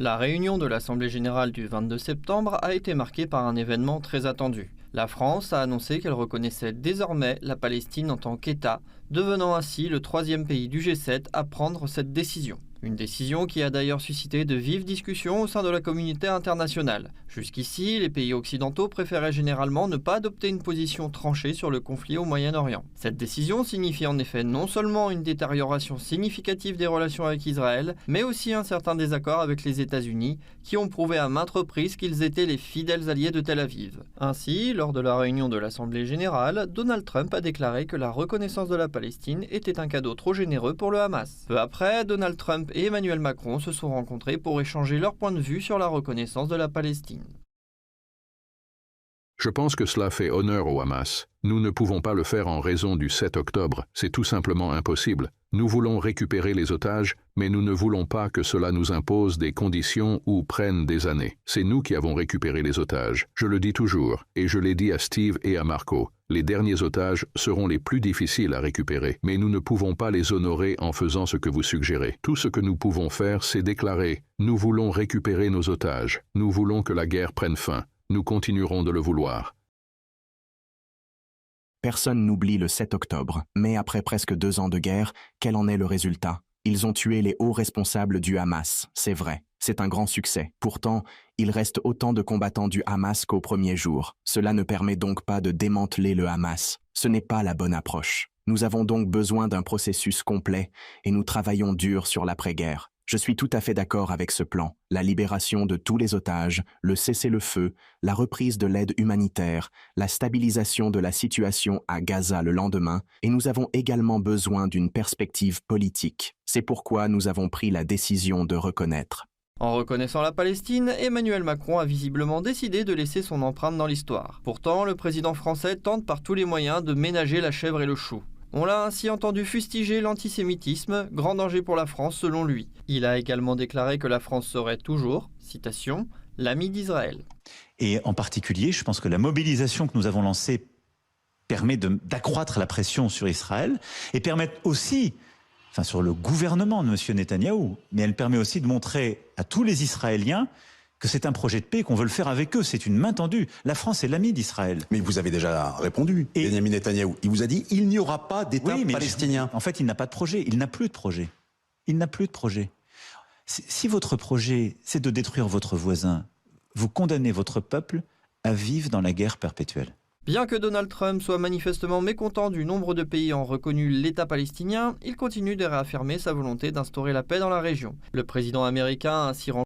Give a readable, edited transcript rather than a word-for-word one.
La réunion de l'Assemblée générale du 22 septembre a été marquée par un événement très attendu. La France a annoncé qu'elle reconnaissait désormais la Palestine en tant qu'État, devenant ainsi le troisième pays du G7 à prendre cette décision. Une décision qui a d'ailleurs suscité de vives discussions au sein de la communauté internationale. Jusqu'ici, les pays occidentaux préféraient généralement ne pas adopter une position tranchée sur le conflit au Moyen-Orient. Cette décision signifie en effet non seulement une détérioration significative des relations avec Israël, mais aussi un certain désaccord avec les États-Unis, qui ont prouvé à maintes reprises qu'ils étaient les fidèles alliés de Tel Aviv. Ainsi, lors de la réunion de l'Assemblée générale, Donald Trump a déclaré que la reconnaissance de la Palestine était un cadeau trop généreux pour le Hamas. Peu après, Donald Trump et Emmanuel Macron se sont rencontrés pour échanger leur point de vue sur la reconnaissance de la Palestine. Je pense que cela fait honneur au Hamas. Nous ne pouvons pas le faire en raison du 7 octobre, c'est tout simplement impossible. Nous voulons récupérer les otages, mais nous ne voulons pas que cela nous impose des conditions ou prenne des années. C'est nous qui avons récupéré les otages. Je le dis toujours, et je l'ai dit à Steve et à Marco. Les derniers otages seront les plus difficiles à récupérer, mais nous ne pouvons pas les honorer en faisant ce que vous suggérez. Tout ce que nous pouvons faire, c'est déclarer « Nous voulons récupérer nos otages. Nous voulons que la guerre prenne fin. Nous continuerons de le vouloir. » Personne n'oublie le 7 octobre, mais après presque 2 ans de guerre, quel en est le résultat? Ils ont tué les hauts responsables du Hamas, c'est vrai. C'est un grand succès. Pourtant, il reste autant de combattants du Hamas qu'au premier jour. Cela ne permet donc pas de démanteler le Hamas. Ce n'est pas la bonne approche. Nous avons donc besoin d'un processus complet et nous travaillons dur sur l'après-guerre. Je suis tout à fait d'accord avec ce plan. La libération de tous les otages, le cessez-le-feu, la reprise de l'aide humanitaire, la stabilisation de la situation à Gaza le lendemain, et nous avons également besoin d'une perspective politique. C'est pourquoi nous avons pris la décision de reconnaître. En reconnaissant la Palestine, Emmanuel Macron a visiblement décidé de laisser son empreinte dans l'histoire. Pourtant, le président français tente par tous les moyens de ménager la chèvre et le chou. On l'a ainsi entendu fustiger l'antisémitisme, grand danger pour la France selon lui. Il a également déclaré que la France serait toujours, citation, l'ami d'Israël. Et en particulier, je pense que la mobilisation que nous avons lancée permet d'accroître la pression sur Israël et permet aussi, sur le gouvernement de M. Netanyahou, mais elle permet aussi de montrer à tous les Israéliens que c'est un projet de paix, qu'on veut le faire avec eux. C'est une main tendue. La France est l'ami d'Israël. Mais vous avez déjà répondu, Benyamin Netanyahou. Il vous a dit il n'y aura pas d'État palestinien. En fait, il n'a pas de projet. Il n'a plus de projet. Il n'a plus de projet. Si votre projet, c'est de détruire votre voisin, vous condamnez votre peuple à vivre dans la guerre perpétuelle. Bien que Donald Trump soit manifestement mécontent du nombre de pays ayant reconnu l'État palestinien, il continue de réaffirmer sa volonté d'instaurer la paix dans la région. Le président américain a ainsi